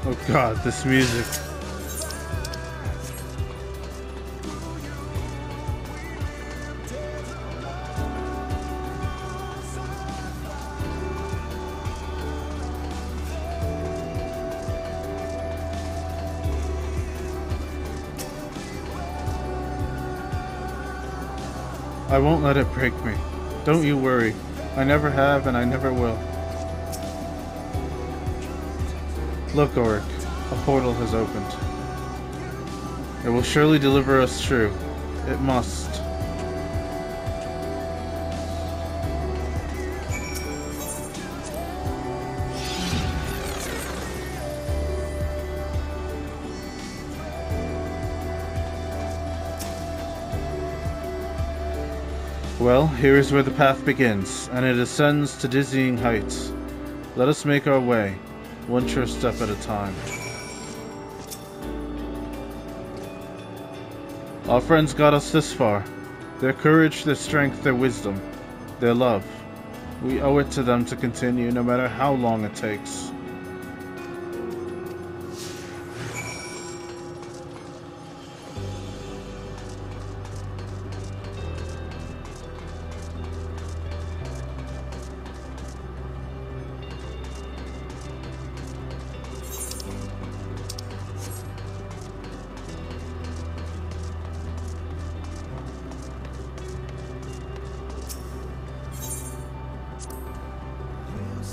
Oh god, this music. I won't let it break me. Don't you worry. I never have and I never will. Look, Oric, a portal has opened. It will surely deliver us true. It must. Well, here is where the path begins, and it ascends to dizzying heights. Let us make our way, one sure step at a time. Our friends got us this far. Their courage, their strength, their wisdom, their love. We owe it to them to continue, no matter how long it takes.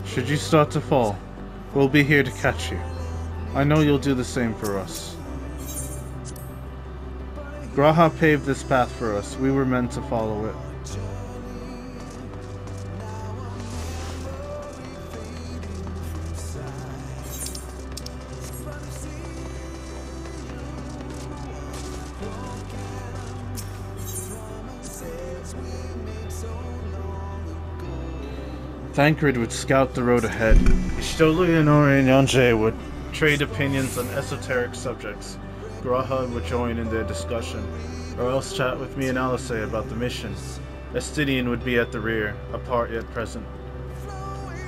Should you start to fall, we'll be here to catch you. I know you'll do the same for us. Graha paved this path for us. We were meant to follow it. Thancred would scout the road ahead. Ishtolu, Inori, and Yonje would trade opinions on esoteric subjects. Graha would join in their discussion, or else chat with me and Alice about the mission. Estidian would be at the rear, apart yet present.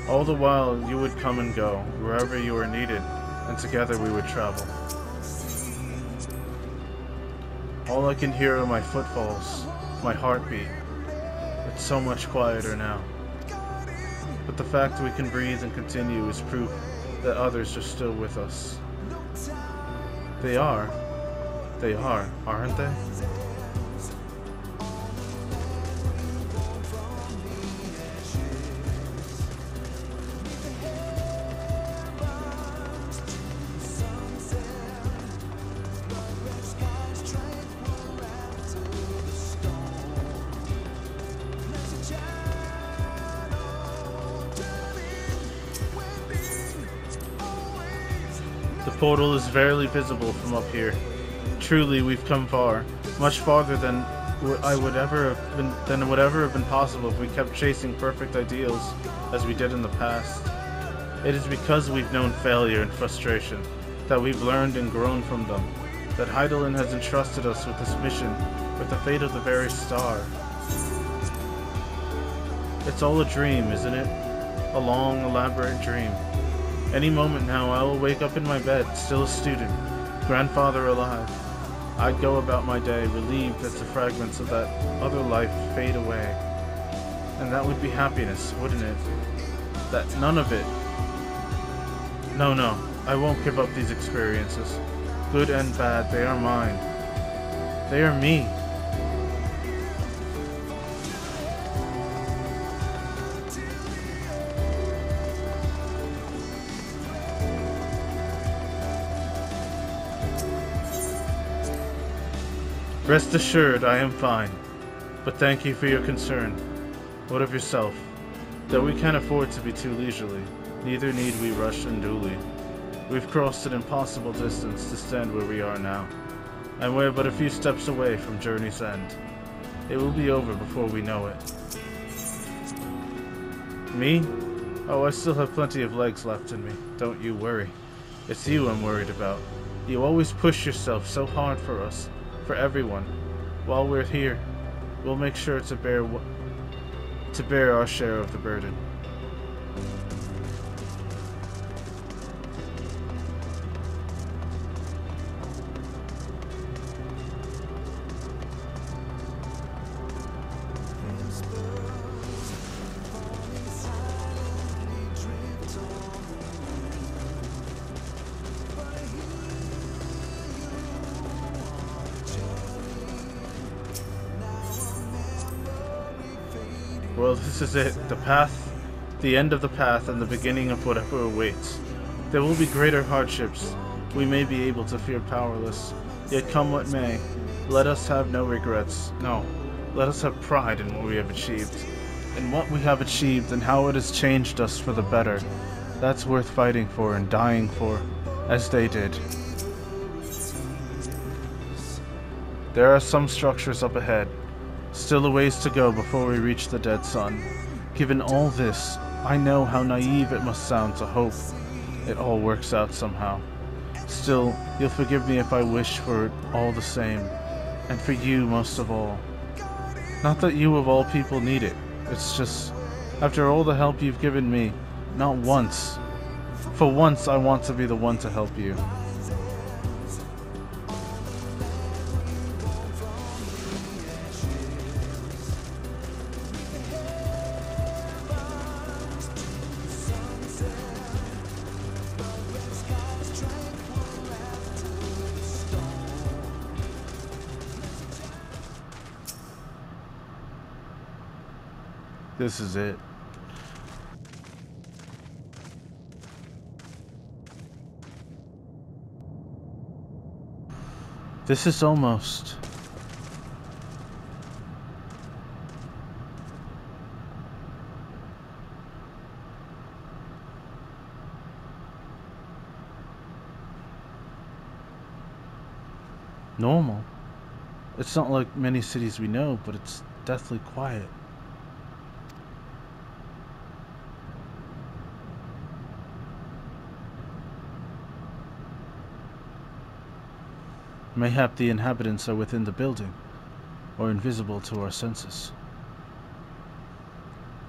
All the while, you would come and go, wherever you were needed, and together we would travel. All I can hear are my footfalls, my heartbeat. It's so much quieter now. But the fact we can breathe and continue is proof that others are still with us. They are, aren't they? The portal is barely visible from up here. Truly, we've come far, much farther than would ever have been possible if we kept chasing perfect ideals as we did in the past. It is because we've known failure and frustration, that we've learned and grown from them, that Hydaelyn has entrusted us with this mission, with the fate of the very star. It's all a dream, isn't it? A long, elaborate dream. Any moment now I will wake up in my bed, still a student, grandfather alive. I'd go about my day, relieved as the fragments of that other life fade away. And that would be happiness, wouldn't it? That none of it... No, I won't give up these experiences. Good and bad, they are mine. They are me. Rest assured, I am fine. But thank you for your concern. What of yourself? Though we can't afford to be too leisurely, neither need we rush unduly. We've crossed an impossible distance to stand where we are now, and we're but a few steps away from journey's end. It will be over before we know it. Me? Oh, I still have plenty of legs left in me. Don't you worry. It's you I'm worried about. You always push yourself so hard for us, for everyone. While we're here, we'll make sure to bear our share of the burden. Well, this is it. The path, the end of the path, and the beginning of whatever awaits. There will be greater hardships. We may be able to feel powerless. Yet come what may, let us have no regrets. No, let us have pride in what we have achieved. In what we have achieved and how it has changed us for the better. That's worth fighting for and dying for, as they did. There are some structures up ahead. Still a ways to go before we reach the dead sun. Given all this, I know how naive it must sound to hope it all works out somehow. Still, you'll forgive me if I wish for it all the same, and for you most of all. Not that you of all people need it, it's just, after all the help you've given me, not once. For once I want to be the one to help you. This is it. This is almost... normal. It's not like many cities we know, but it's deathly quiet. Mayhap the inhabitants are within the building, or invisible to our senses.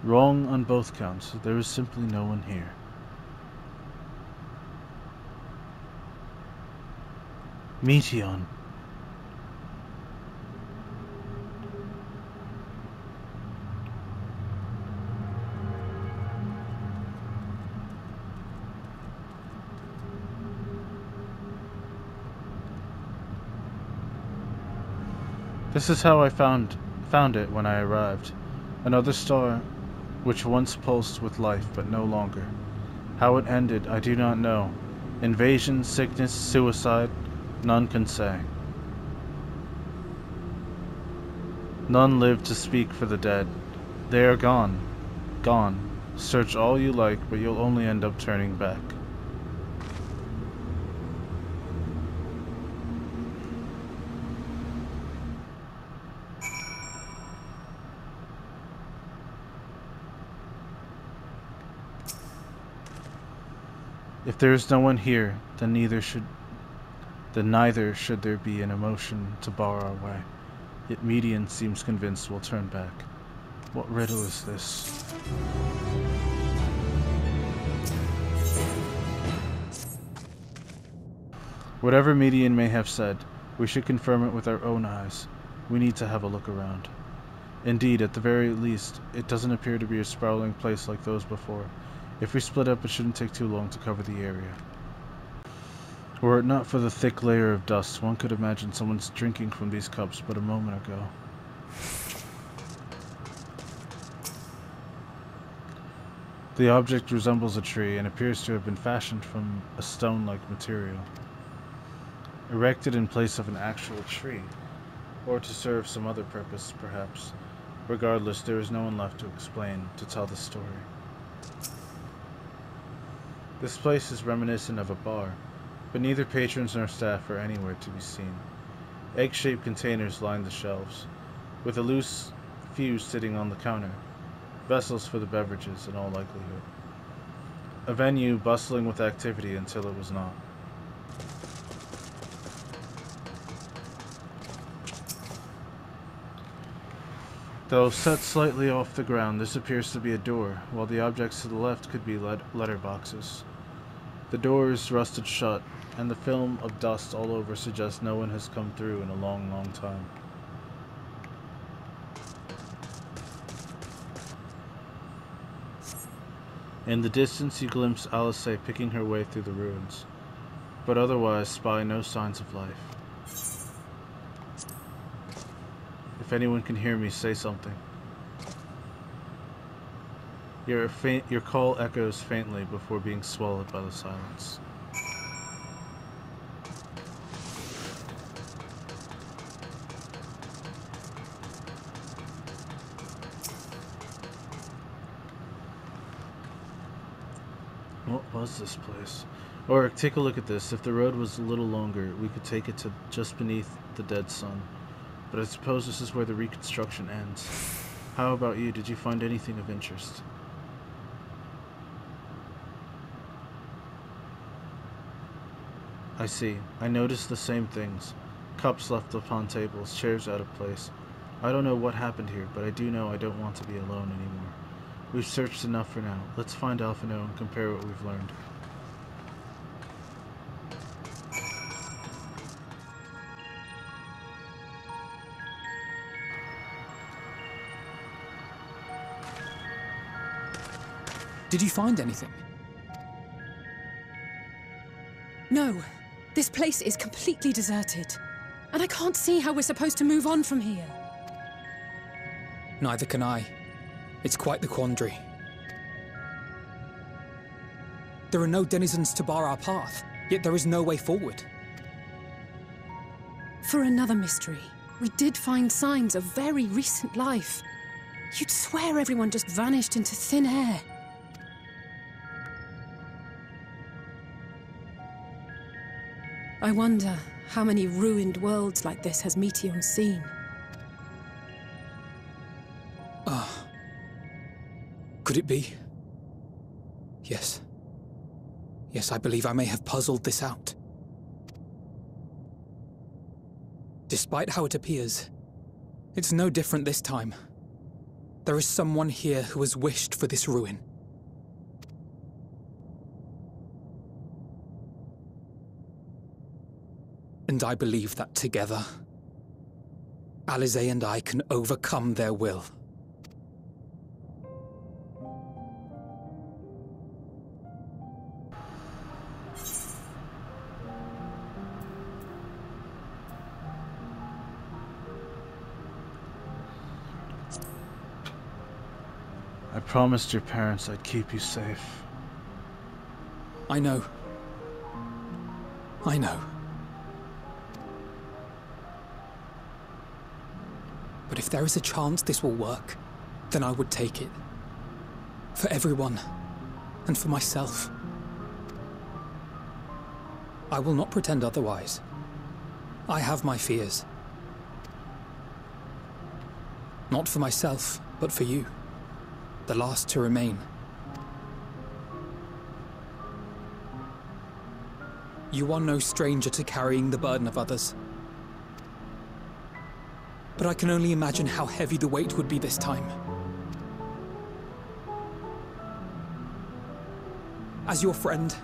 Wrong on both counts. There is simply no one here. Meteon. This is how I found it when I arrived. Another star which once pulsed with life, but no longer. How it ended, I do not know. Invasion, sickness, suicide, none can say. None live to speak for the dead. They are gone. Gone. Search all you like, but you'll only end up turning back. If there is no one here, then neither should there be an emotion to bar our way. Yet Median seems convinced we'll turn back. What riddle is this? Whatever Median may have said, we should confirm it with our own eyes. We need to have a look around. Indeed, at the very least, it doesn't appear to be a sprawling place like those before. If we split up, it shouldn't take too long to cover the area. Were it not for the thick layer of dust, one could imagine someone's drinking from these cups but a moment ago. The object resembles a tree and appears to have been fashioned from a stone-like material, erected in place of an actual tree. Or to serve some other purpose, perhaps. Regardless, there is no one left to explain, to tell the story. This place is reminiscent of a bar, but neither patrons nor staff are anywhere to be seen. Egg-shaped containers line the shelves, with a loose fuse sitting on the counter, vessels for the beverages in all likelihood. A venue bustling with activity until it was not. Though set slightly off the ground, this appears to be a door, while the objects to the left could be letterboxes. The door is rusted shut, and the film of dust all over suggests no one has come through in a long, long time. In the distance you glimpse Alice picking her way through the ruins, but otherwise spy no signs of life. If anyone can hear me, say something. Your call echoes faintly before being swallowed by the silence. What was this place? Or take a look at this. If the road was a little longer, we could take it to just beneath the dead sun. But I suppose this is where the reconstruction ends. How about you? Did you find anything of interest? I see. I noticed the same things. Cups left upon tables, chairs out of place. I don't know what happened here, but I do know I don't want to be alone anymore. We've searched enough for now. Let's find Alphino and compare what we've learned. Did you find anything? No. This place is completely deserted. And I can't see how we're supposed to move on from here. Neither can I. It's quite the quandary. There are no denizens to bar our path, yet there is no way forward. For another mystery, we did find signs of very recent life. You'd swear everyone just vanished into thin air. I wonder how many ruined worlds like this has Meteion seen. Could it be? Yes. Yes, I believe I may have puzzled this out. Despite how it appears, it's no different this time. There is someone here who has wished for this ruin. And I believe that together, Alize and I can overcome their will. I promised your parents I'd keep you safe. I know. I know. But if there is a chance this will work, then I would take it. For everyone, and for myself. I will not pretend otherwise. I have my fears. Not for myself, but for you. The last to remain. You are no stranger to carrying the burden of others. But I can only imagine how heavy the weight would be this time. As your friend,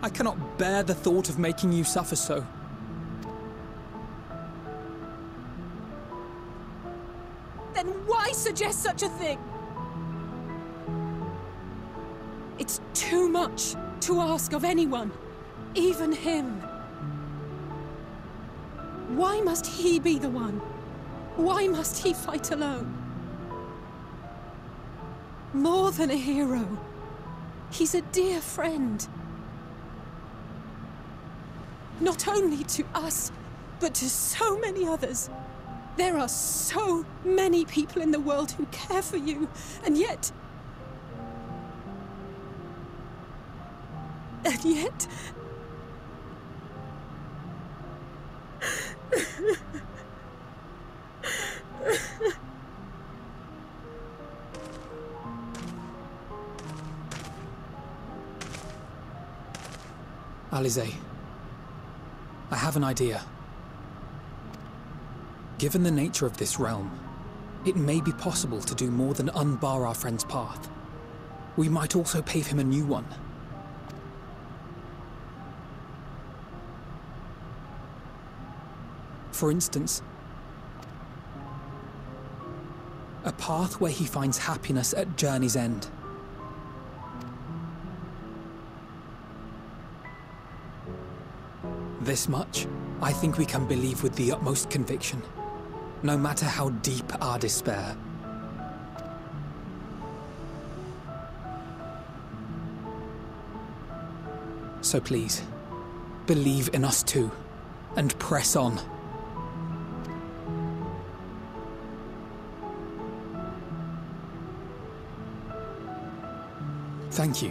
I cannot bear the thought of making you suffer so. Then why suggest such a thing? It's too much to ask of anyone, even him. Why must he be the one? Why must he fight alone? More than a hero, he's a dear friend. Not only to us, but to so many others. There are so many people in the world who care for you, and yet... And yet... Alize, I have an idea. Given the nature of this realm, it may be possible to do more than unbar our friend's path. We might also pave him a new one. For instance, a path where he finds happiness at Journey's End. This much, I think we can believe with the utmost conviction, no matter how deep our despair. So please, believe in us too, and press on. Thank you.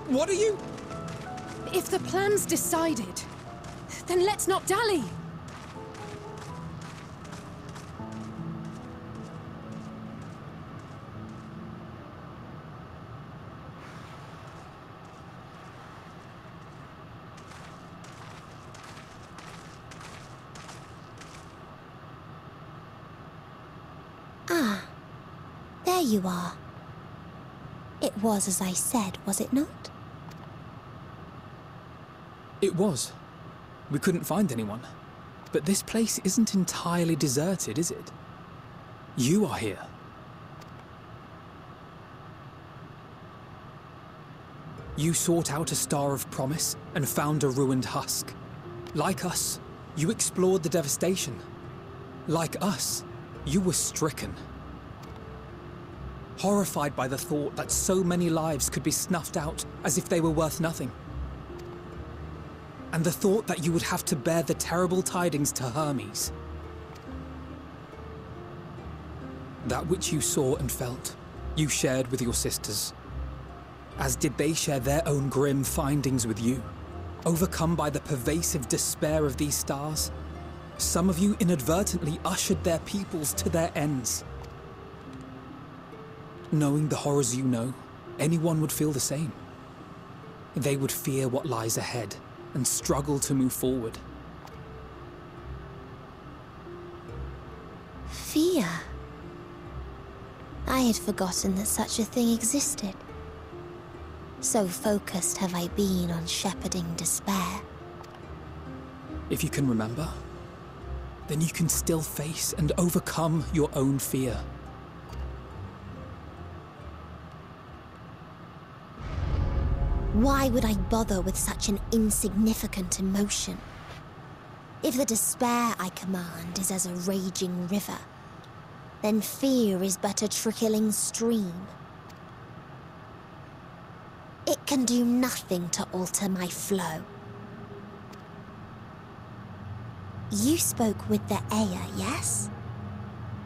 What are you? If the plan's decided, then let's not dally. Ah, there you are. It was as I said, was it not? It was. We couldn't find anyone. But this place isn't entirely deserted, is it? You are here. You sought out a star of promise and found a ruined husk. Like us, you explored the devastation. Like us, you were stricken. Horrified by the thought that so many lives could be snuffed out as if they were worth nothing. And the thought that you would have to bear the terrible tidings to Hermes. That which you saw and felt, you shared with your sisters. As did they share their own grim findings with you. Overcome by the pervasive despair of these stars, some of you inadvertently ushered their peoples to their ends. Knowing the horrors you know, anyone would feel the same. They would fear what lies ahead and struggle to move forward. Fear? I had forgotten that such a thing existed. So focused have I been on shepherding despair. If you can remember, then you can still face and overcome your own fear. Why would I bother with such an insignificant emotion? If the despair I command is as a raging river, then fear is but a trickling stream. It can do nothing to alter my flow. You spoke with the Aya, yes?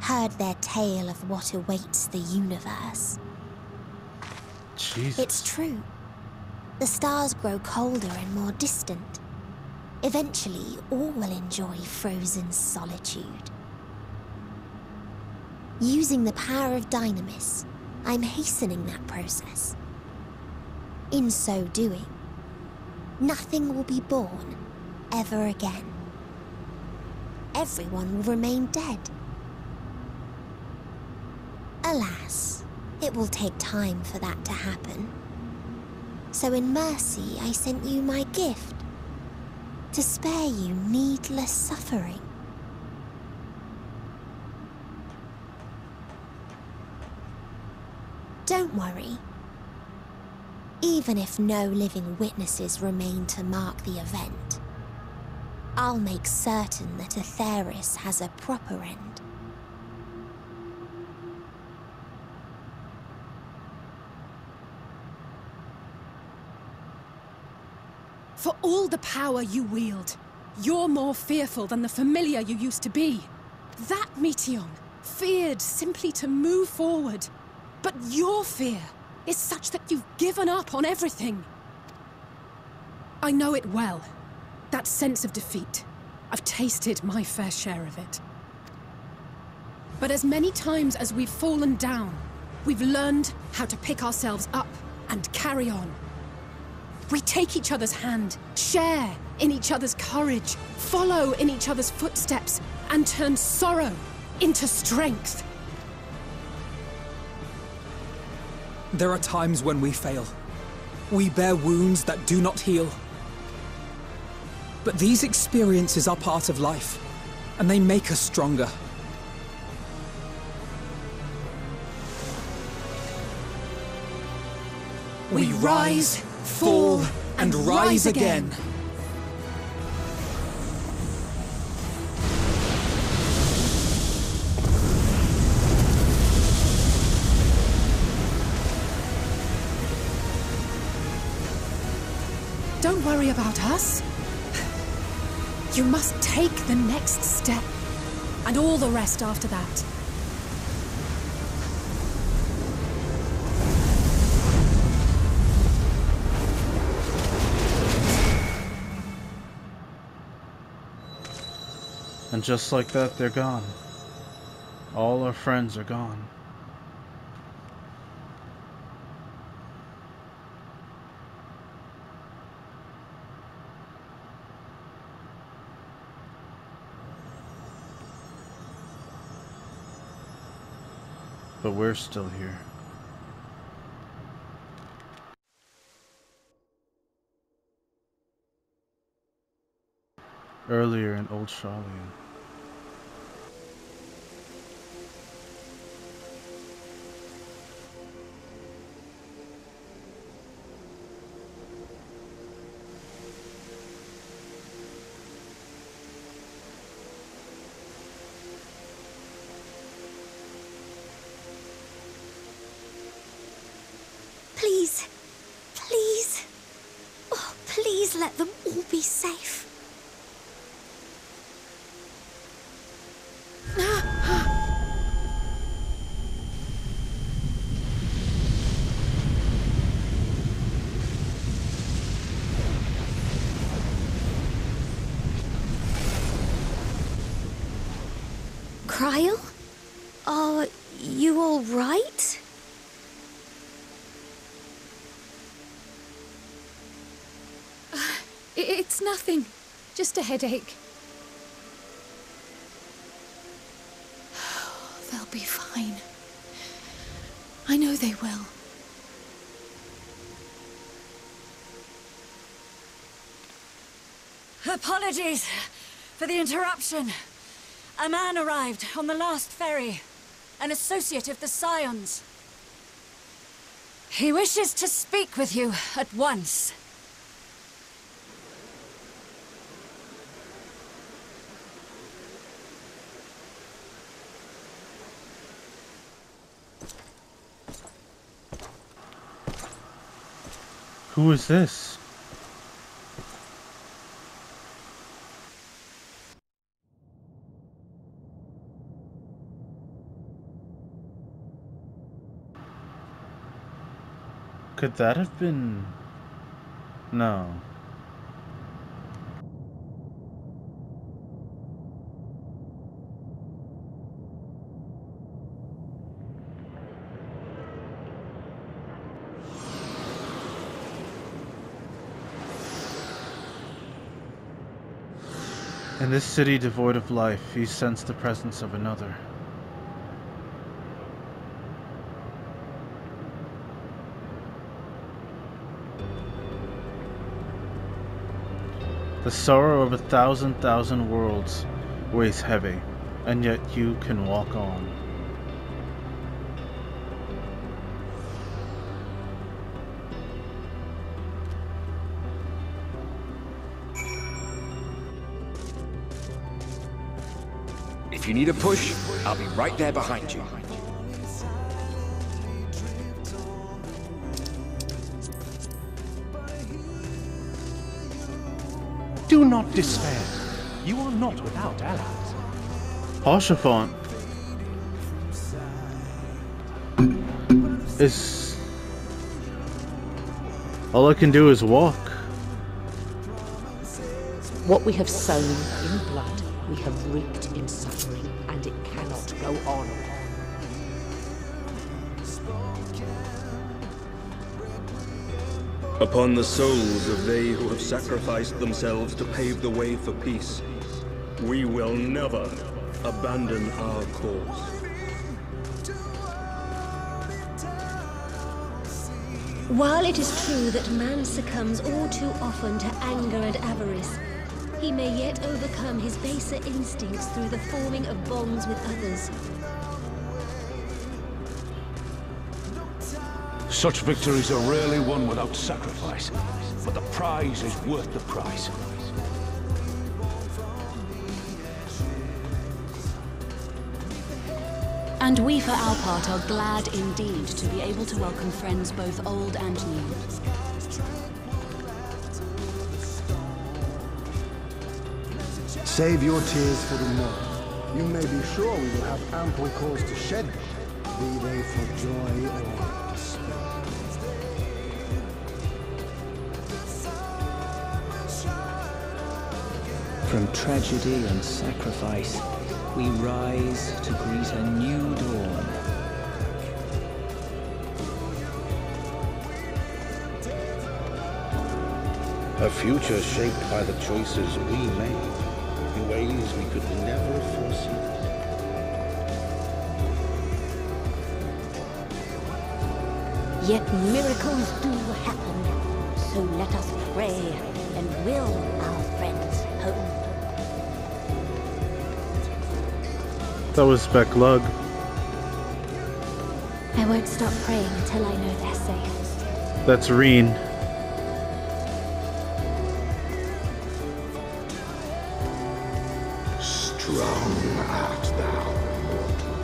Heard their tale of what awaits the universe. Jesus. It's true. The stars grow colder and more distant. Eventually, all will enjoy frozen solitude. Using the power of Dynamis, I'm hastening that process. In so doing, nothing will be born ever again. Everyone will remain dead. Alas, it will take time for that to happen. So in mercy, I sent you my gift, to spare you needless suffering. Don't worry. Even if no living witnesses remain to mark the event, I'll make certain that Atheris has a proper end. For all the power you wield, You're more fearful than the familiar you used to be. That Meteion feared simply to move forward. But your fear is such that you've given up on everything. I know it well. That sense of defeat. I've tasted my fair share of it. But as many times as we've fallen down, we've learned how to pick ourselves up and carry on. We take each other's hand, share in each other's courage, follow in each other's footsteps, and turn sorrow into strength. There are times when we fail. We bear wounds that do not heal. But these experiences are part of life, and they make us stronger. We rise, fall, and rise again. Don't worry about us. You must take the next step, and all the rest after that. And just like that, they're gone. All our friends are gone. But we're still here. Earlier in Old Charlian. Please, please, oh, please let them all be safe. Cryle? Are you all right? It's nothing. Just a headache. They'll be fine. I know they will. Apologies for the interruption. A man arrived on the last ferry. An associate of the Scions. He wishes to speak with you at once. Who is this? Could that have been... No. In this city devoid of life, he sensed the presence of another. The sorrow of 1,000,000 worlds weighs heavy, and yet you can walk on. If you need a push, I'll be right there behind you. Do not despair. You are not without allies. Archifant is... all I can do is walk. What we have sown in blood, we have reaped in suffering, and it cannot go on. Upon the souls of they who have sacrificed themselves to pave the way for peace, we will never abandon our cause. While it is true that man succumbs all too often to anger and avarice, he may yet overcome his baser instincts through the forming of bonds with others. Such victories are rarely won without sacrifice, but the prize is worth the price. And we, for our part, are glad indeed to be able to welcome friends both old and new. Save your tears for the morrow. You may be sure we will have ample cause to shed them, be they for joy or despair. From tragedy and sacrifice, we rise to greet a new dawn. A future shaped by the choices we made, in ways we could never foresee. Yet miracles do happen, so let us pray and will our friends home. That was Beck Lug. I won't stop praying until I know they're safe. That's Reen. Strong art thou, mortal.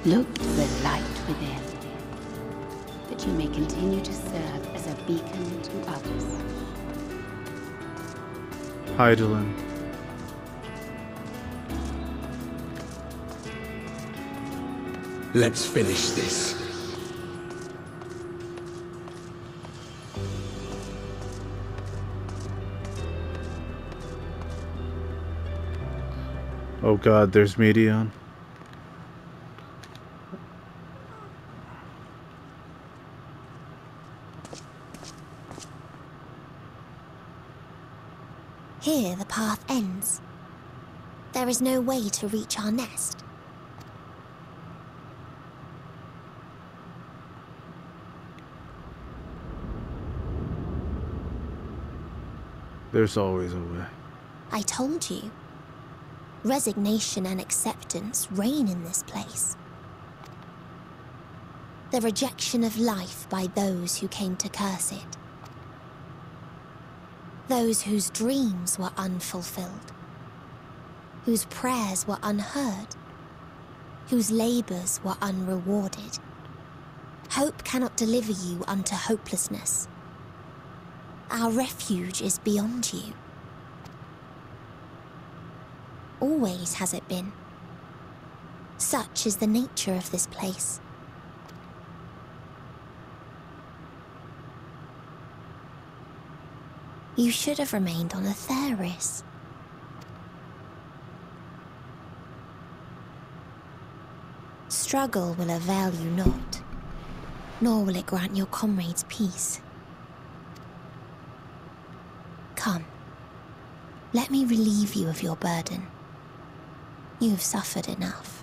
Look to the light within, that you may continue to serve as a beacon to others. Hydaelyn. Let's finish this. Oh god, there's Medion. Here the path ends. There is no way to reach our nest. There's always a way. I told you. Resignation and acceptance reign in this place. The rejection of life by those who came to curse it. Those whose dreams were unfulfilled. Whose prayers were unheard. Whose labors were unrewarded. Hope cannot deliver you unto hopelessness. Our refuge is beyond you. Always has it been. Such is the nature of this place. You should have remained on Atheris. Struggle will avail you not, nor will it grant your comrades peace. Come, let me relieve you of your burden. You have suffered enough.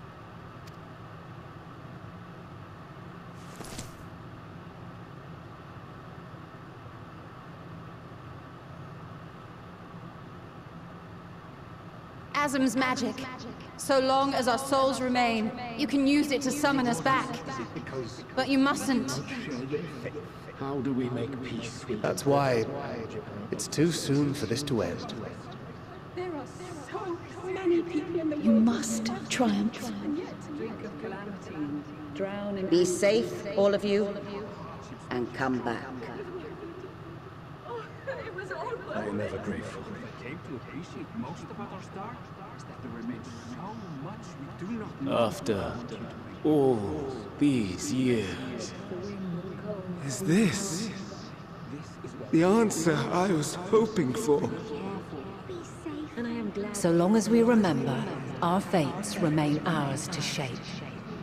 Asm's magic. So long as our souls remain, you can use it to summon us back. But you mustn't. How do we make peace with That's why it's too soon for this to end. There are so many people in the world. You must triumph. Be safe, all of you, and come back. I am ever grateful. Came to appreciate most about our star is that there remains so much we do not know. After all these years, Is this the answer I was hoping for? So long as we remember, our fates remain ours to shape.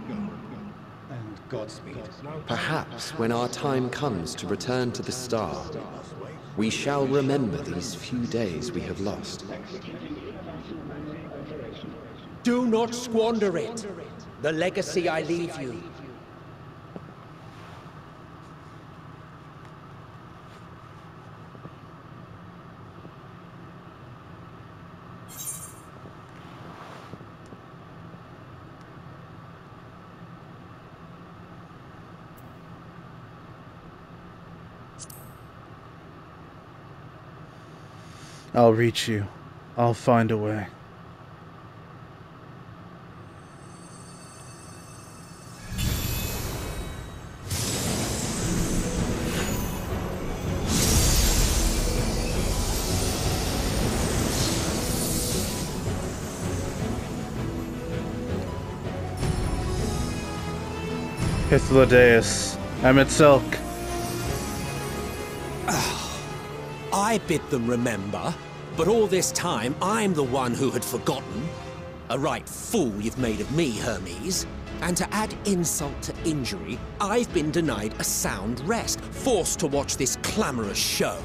And Godspeed. Perhaps when our time comes to return to the star, we shall remember these few days we have lost. Do not squander it. The legacy I leave you. I'll reach you. I'll find a way. Hythlodaeus, Emet-Selch. I bid them remember, but all this time I'm the one who had forgotten. A right fool you've made of me, Hermes. And to add insult to injury, I've been denied a sound rest, forced to watch this clamorous show.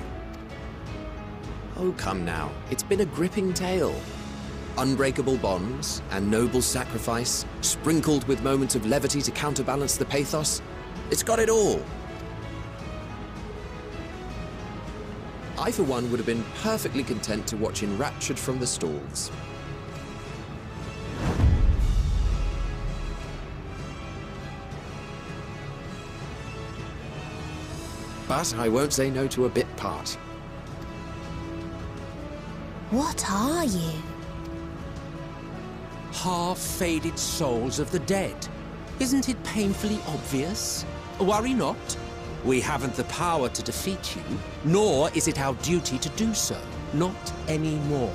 Oh, come now. It's been a gripping tale. Unbreakable bonds and noble sacrifice, sprinkled with moments of levity to counterbalance the pathos. It's got it all. I, for one, would have been perfectly content to watch enraptured from the stalls. But I won't say no to a bit part. What are you? Half-faded souls of the dead. Isn't it painfully obvious? Worry not. We haven't the power to defeat you, nor is it our duty to do so. Not anymore.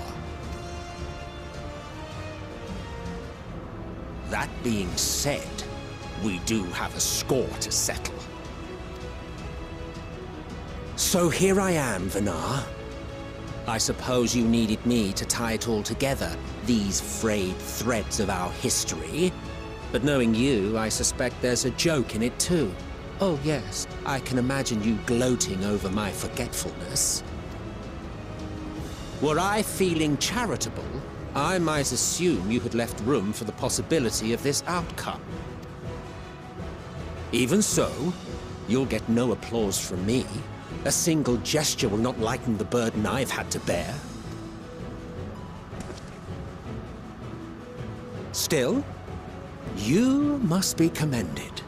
That being said, we do have a score to settle. So here I am, Venar. I suppose you needed me to tie it all together, these frayed threads of our history. But knowing you, I suspect there's a joke in it too. Oh yes, I can imagine you gloating over my forgetfulness. Were I feeling charitable, I might assume you had left room for the possibility of this outcome. Even so, you'll get no applause from me. A single gesture will not lighten the burden I've had to bear. Still, you must be commended.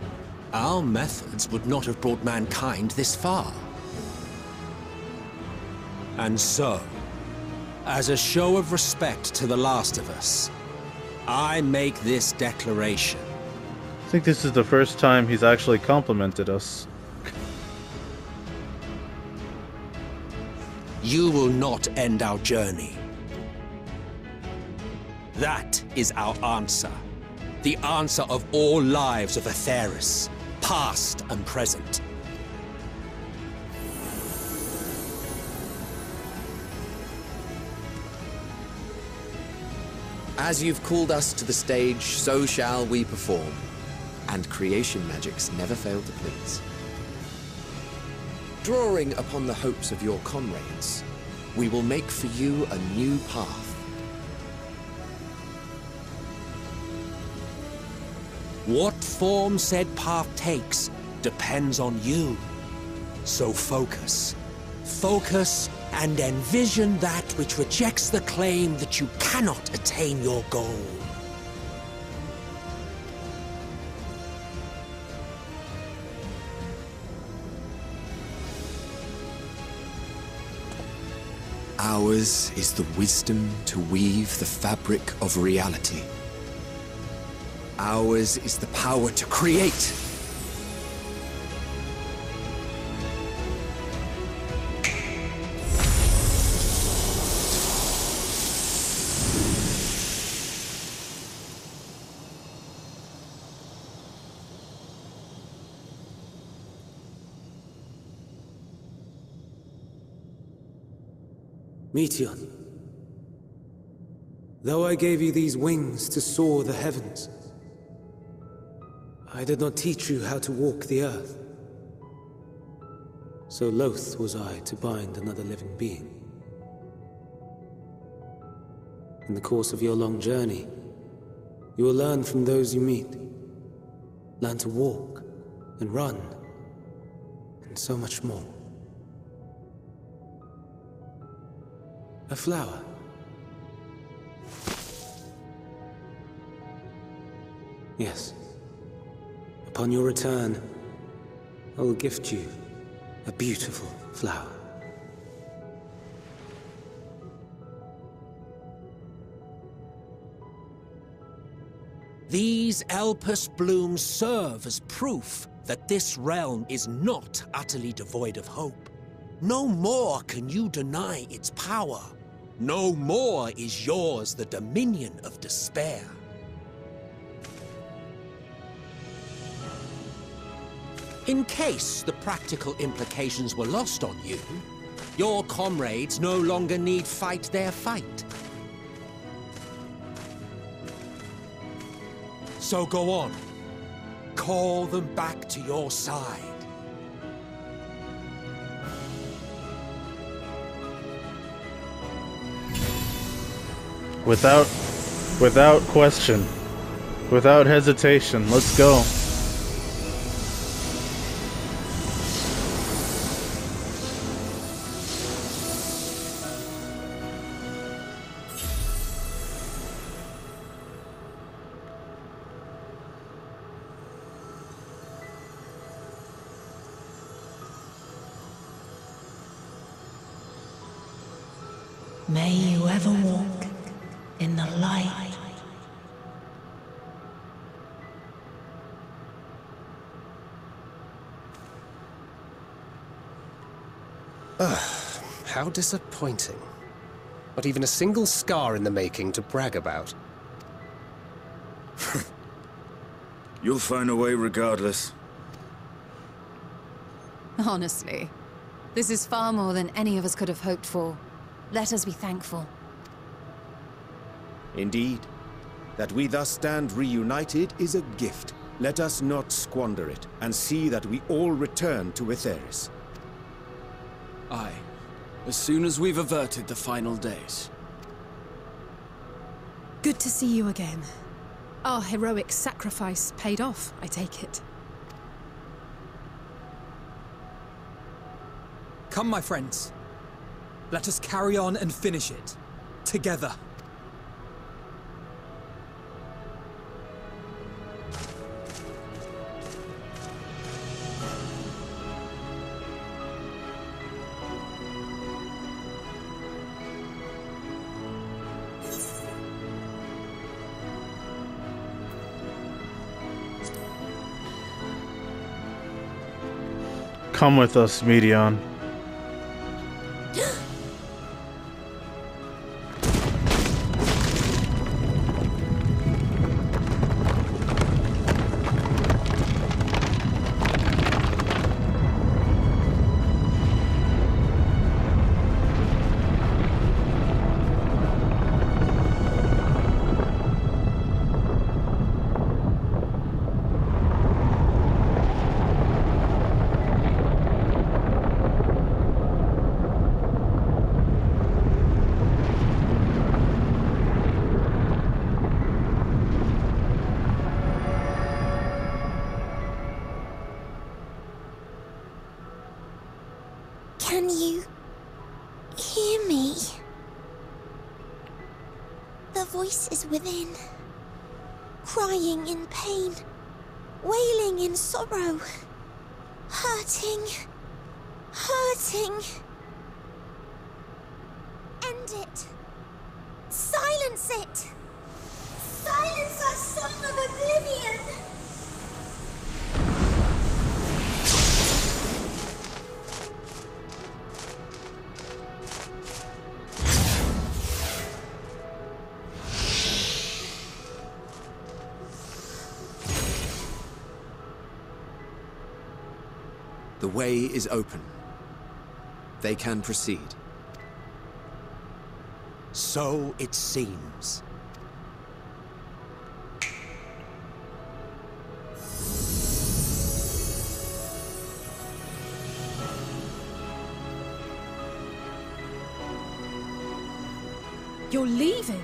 Our methods would not have brought mankind this far. And so, as a show of respect to the last of us, I make this declaration. I think this is the first time he's actually complimented us. You will not end our journey. That is our answer. The answer of all lives of Aetheris, past and present. As you've called us to the stage, so shall we perform. And creation magics never fail to please. Drawing upon the hopes of your comrades, we will make for you a new path. What form said path takes depends on you. So focus. Focus and envision that which rejects the claim that you cannot attain your goal. Ours is the wisdom to weave the fabric of reality. Ours is the power to create. Meteon, though I gave you these wings to soar the heavens, I did not teach you how to walk the earth. So loath was I to bind another living being. In the course of your long journey, you will learn from those you meet. Learn to walk and run, and so much more. A flower. Yes. Upon your return, I will gift you a beautiful flower. These Elpis blooms serve as proof that this realm is not utterly devoid of hope. No more can you deny its power. No more is yours the dominion of despair. In case the practical implications were lost on you, your comrades no longer need fight their fight. So go on. Call them back to your side. Without question, without hesitation, let's go. May you ever walk in the light. How disappointing. Not even a single scar in the making to brag about. You'll find a way regardless. Honestly, this is far more than any of us could have hoped for. Let us be thankful. Indeed. That we thus stand reunited is a gift. Let us not squander it, and see that we all return to Etheris. Aye. As soon as we've averted the final days. Good to see you again. Our heroic sacrifice paid off, I take it. Come, my friends. Let us carry on and finish it. Together. Come with us, Meteon. Can you hear me? The voice is within, crying in pain, wailing in sorrow, hurting, hurting. End it. Silence it. Silence our song of oblivion. The way is open. They can proceed. So it seems. You're leaving?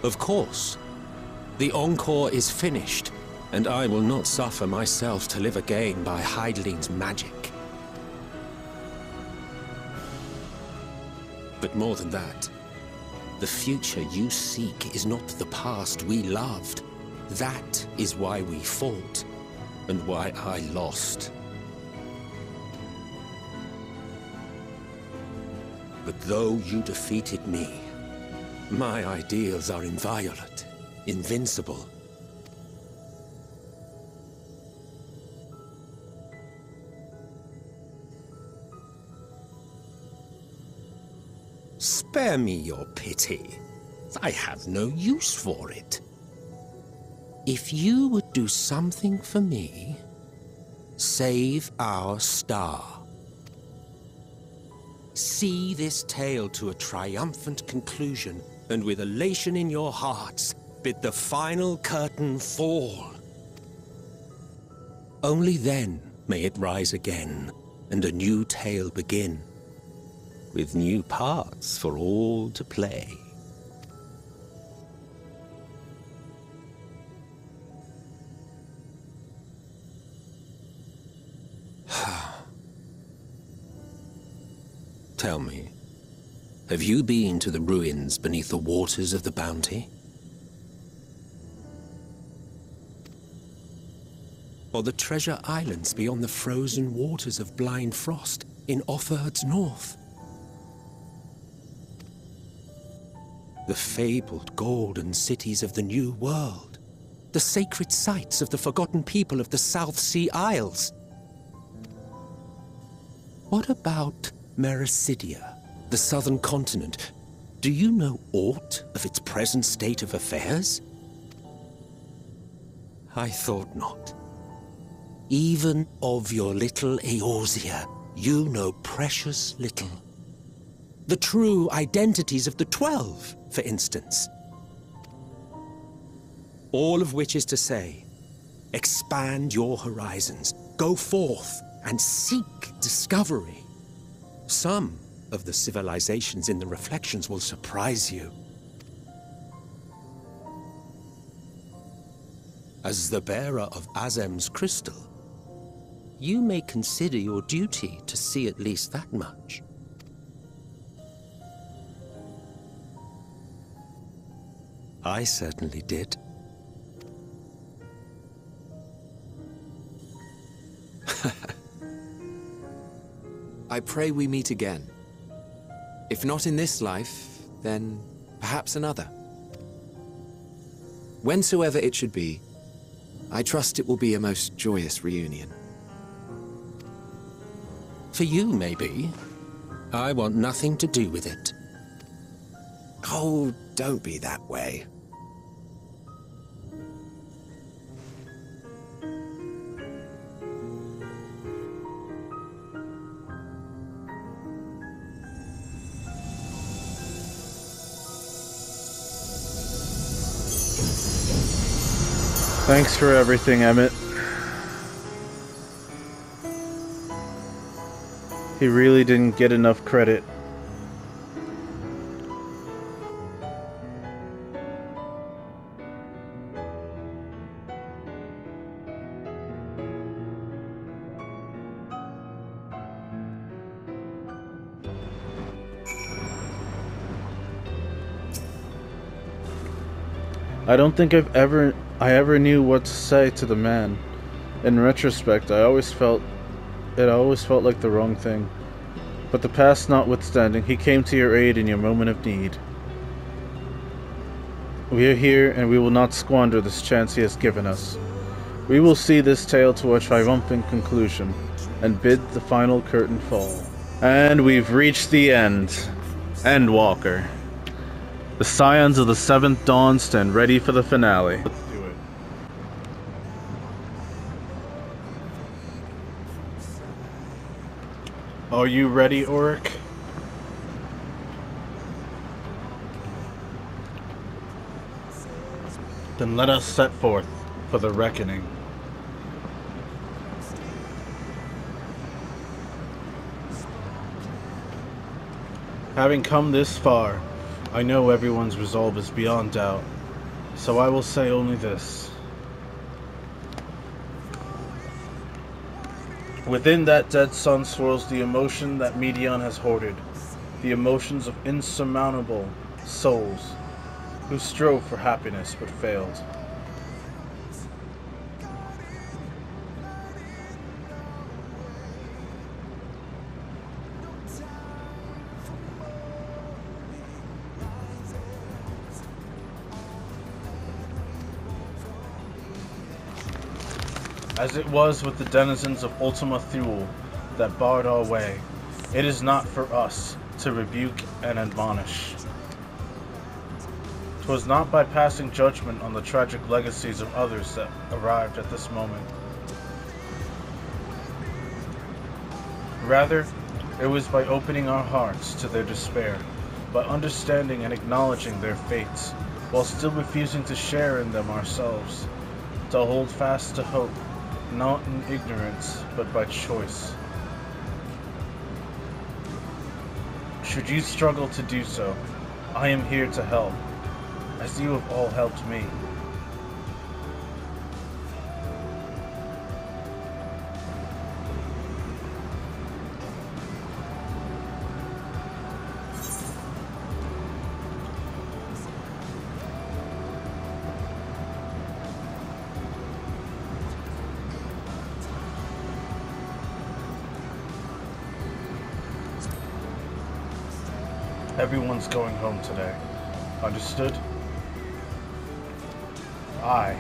Of course. The Encore is finished, and I will not suffer myself to live again by Hydeline's magic. But more than that, the future you seek is not the past we loved. That is why we fought, and why I lost. But though you defeated me, my ideals are inviolate, invincible. Spare me your pity. I have no use for it. If you would do something for me, save our star. See this tale to a triumphant conclusion, and with elation in your hearts, bid the final curtain fall. Only then may it rise again, and a new tale begin, with new parts for all to play. Tell me, have you been to the ruins beneath the waters of the Bounty? Or the treasure islands beyond the frozen waters of Blind Frost in Offerd's north? The fabled golden cities of the New World, the sacred sites of the forgotten people of the South Sea Isles? What about Mericidia, the southern continent? Do you know aught of its present state of affairs? I thought not. Even of your little Eorzea, you know precious little. The true identities of the 12, for instance. All of which is to say, expand your horizons, go forth and seek discovery. Some of the civilizations in the reflections will surprise you. As the bearer of Azem's crystal, you may consider your duty to see at least that much. I certainly did. I pray we meet again. If not in this life, then perhaps another. Whensoever it should be, I trust it will be a most joyous reunion. For you, maybe. I want nothing to do with it. Oh, don't be that way. Thanks for everything, Emmett. He really didn't get enough credit. I don't think I ever knew what to say to the man. In retrospect, it always felt like the wrong thing. But the past notwithstanding, he came to your aid in your moment of need. We are here, and we will not squander this chance he has given us. We will see this tale to a triumphant conclusion, and bid the final curtain fall. And we've reached the end. Endwalker. The Scions of the Seventh Dawn stand ready for the finale. Let's do it. Are you ready, Auric? Then let us set forth for the reckoning. Having come this far, I know everyone's resolve is beyond doubt, so I will say only this. Within that dead sun swirls the emotion that Meteion has hoarded, the emotions of insurmountable souls who strove for happiness but failed. As it was with the denizens of Ultima Thule that barred our way, it is not for us to rebuke and admonish. 'Twas not by passing judgment on the tragic legacies of others that arrived at this moment. Rather, it was by opening our hearts to their despair, by understanding and acknowledging their fates, while still refusing to share in them ourselves, to hold fast to hope, not in ignorance, but by choice. Should you struggle to do so, I am here to help, as you have all helped me. Everyone's going home today. Understood? I